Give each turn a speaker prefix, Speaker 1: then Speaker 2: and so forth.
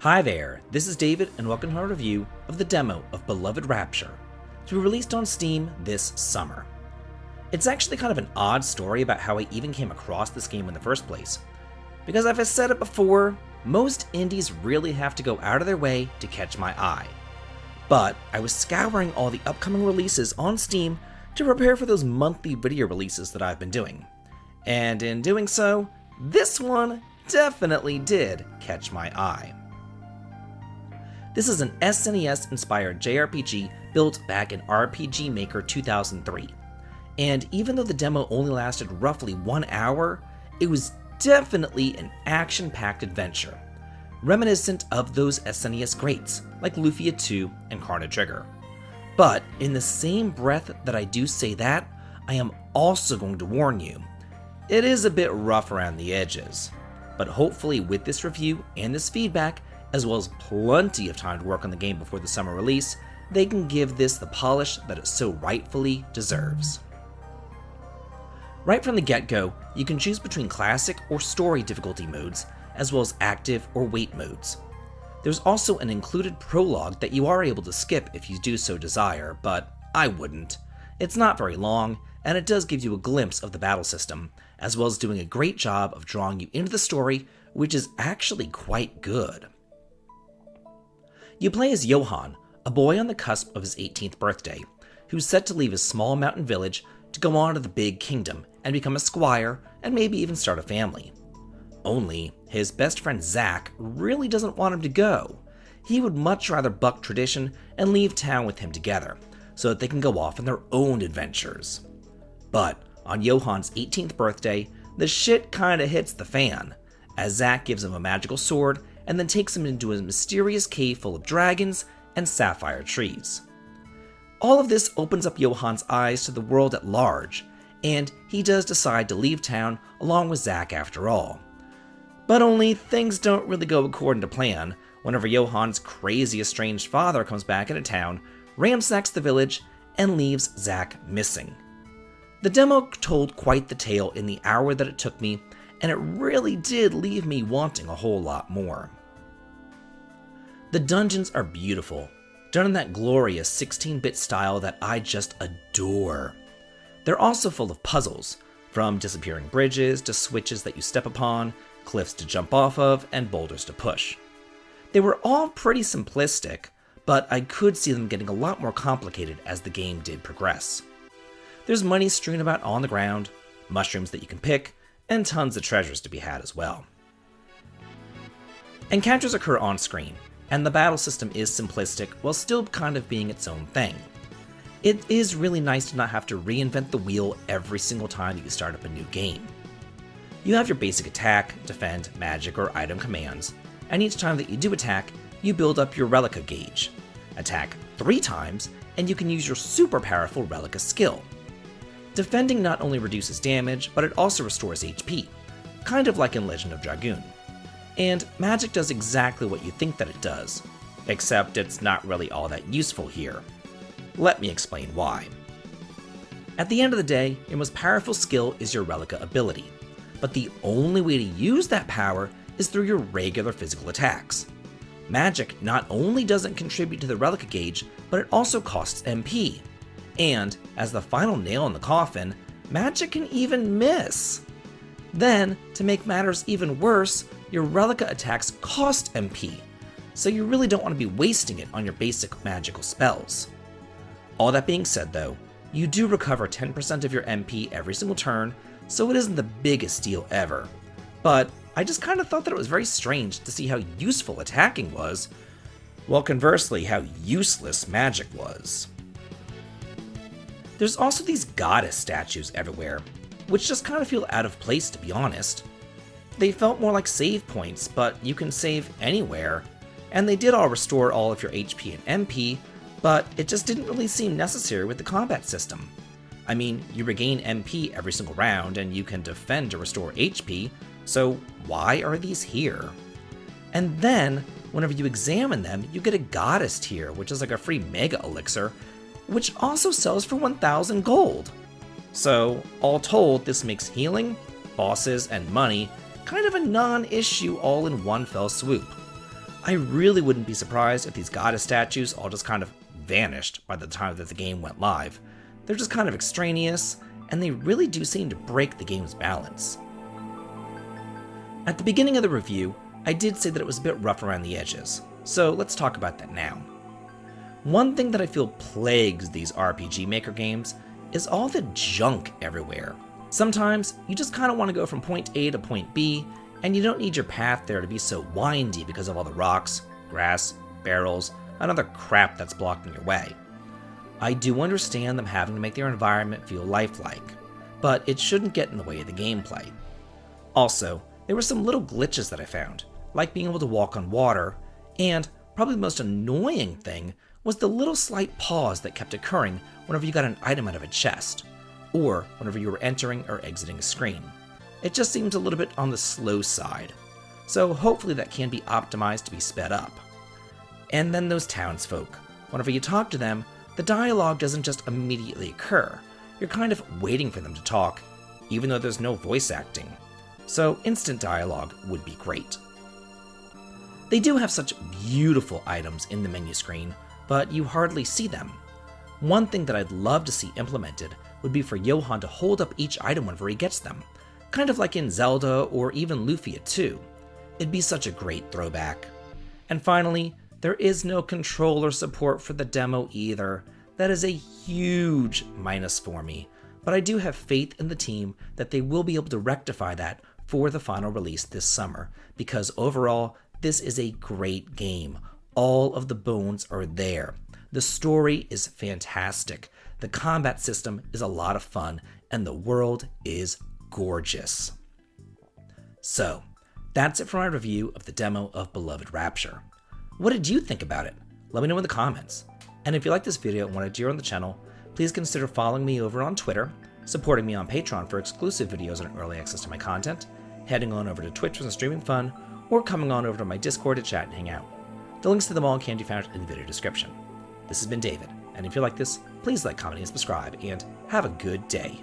Speaker 1: Hi there, this is David and welcome to our review of the demo of beloved Rapture, to be released on Steam this summer. It's actually kind of an odd story about how I even came across this game in the first place, because I've said it before, most indies really have to go out of their way to catch my eye. But I was scouring all the upcoming releases on Steam to prepare for those monthly video releases that I've been doing, and in doing so, this one definitely did catch my eye. This is an SNES inspired JRPG built back in RPG Maker 2003, and even though the demo only lasted roughly 1 hour, it was definitely an action-packed adventure, reminiscent of those SNES greats like Lufia 2 and Chrono Trigger. But in the same breath that I do say that, I am also going to warn you, it is a bit rough around the edges. But hopefully with this review and this feedback, as well as plenty of time to work on the game before the summer release, they can give this the polish that it so rightfully deserves. Right from the get-go, you can choose between classic or story difficulty modes, as well as active or wait modes. There's also an included prologue that you are able to skip if you do so desire, but I wouldn't. It's not very long, and it does give you a glimpse of the battle system, as well as doing a great job of drawing you into the story, which is actually quite good. You play as Johann, a boy on the cusp of his 18th birthday, who's set to leave his small mountain village to go on to the big kingdom and become a squire and maybe even start a family. Only, his best friend Zack really doesn't want him to go. He would much rather buck tradition and leave town with him together, so that they can go off on their own adventures. But on Johann's 18th birthday, the shit kinda hits the fan, as Zack gives him a magical sword and then takes him into a mysterious cave full of dragons and sapphire trees. All of this opens up Johann's eyes to the world at large, and he does decide to leave town along with Zack after all. But only things don't really go according to plan whenever Johann's crazy estranged father comes back into town, ransacks the village, and leaves Zack missing. The demo told quite the tale in the hour that it took me, and it really did leave me wanting a whole lot more. The dungeons are beautiful, done in that glorious 16-bit style that I just adore. They're also full of puzzles, from disappearing bridges to switches that you step upon, cliffs to jump off of, and boulders to push. They were all pretty simplistic, but I could see them getting a lot more complicated as the game did progress. There's money strewn about on the ground, mushrooms that you can pick, and tons of treasures to be had as well. Encounters occur on screen, and the battle system is simplistic while still kind of being its own thing. It is really nice to not have to reinvent the wheel every single time that you start up a new game. You have your basic attack, defend, magic, or item commands, and each time that you do attack, you build up your Relica gauge. Attack 3 times, and you can use your super powerful Relica skill. Defending not only reduces damage, but it also restores HP, kind of like in Legend of Dragoon. And magic does exactly what you think that it does, except it's not really all that useful here. Let me explain why. At the end of the day, your most powerful skill is your Relica ability, but the only way to use that power is through your regular physical attacks. Magic not only doesn't contribute to the Relica gauge, but it also costs MP. And, as the final nail in the coffin, magic can even miss. Then, to make matters even worse, your Relica attacks cost MP, so you really don't want to be wasting it on your basic magical spells. All that being said though, you do recover 10% of your MP every single turn, so it isn't the biggest deal ever. But I just kind of thought that it was very strange to see how useful attacking was, while conversely how useless magic was. There's also these goddess statues everywhere, which just kind of feel out of place to be honest. They felt more like save points, but you can save anywhere, and they did all restore all of your HP and MP, but it just didn't really seem necessary with the combat system. I mean, you regain MP every single round, and you can defend to restore HP, so why are these here? And then, whenever you examine them, you get a goddess tier, which is like a free mega elixir, which also sells for 1,000 gold. So, all told, this makes healing, bosses, and money kind of a non-issue all in one fell swoop. I really wouldn't be surprised if these goddess statues all just kind of vanished by the time that the game went live. They're just kind of extraneous, and they really do seem to break the game's balance. At the beginning of the review, I did say that it was a bit rough around the edges, so let's talk about that now. One thing that I feel plagues these RPG Maker games is all the junk everywhere. Sometimes you just kind of want to go from point A to point B, and you don't need your path there to be so windy because of all the rocks, grass, barrels, and other crap that's blocking your way. I do understand them having to make their environment feel lifelike, but it shouldn't get in the way of the gameplay. Also, there were some little glitches that I found, like being able to walk on water, and probably the most annoying thing was the little slight pause that kept occurring whenever you got an item out of a chest, or whenever you were entering or exiting a screen. It just seems a little bit on the slow side, so hopefully that can be optimized to be sped up. And then those townsfolk. Whenever you talk to them, the dialogue doesn't just immediately occur. You're kind of waiting for them to talk, even though there's no voice acting. So instant dialogue would be great. They do have such beautiful items in the menu screen, but you hardly see them. One thing that I'd love to see implemented would be for Johann to hold up each item whenever he gets them, kind of like in Zelda or even Lufia 2. It'd be such a great throwback. And finally, there is no controller support for the demo either. That is a huge minus for me, but I do have faith in the team that they will be able to rectify that for the final release this summer, because overall, this is a great game. All of the bones are there. The story is fantastic. The combat system is a lot of fun, and the world is gorgeous. So, that's it for my review of the demo of Beloved Rapture. What did you think about it? Let me know in the comments. And if you like this video and want to cheer on the channel, please consider following me over on Twitter, supporting me on Patreon for exclusive videos and early access to my content, heading on over to Twitch for some streaming fun, or coming on over to my Discord to chat and hang out. The links to them all can be found in the video description. This has been David, and if you like this, please like, comment, and subscribe, and have a good day.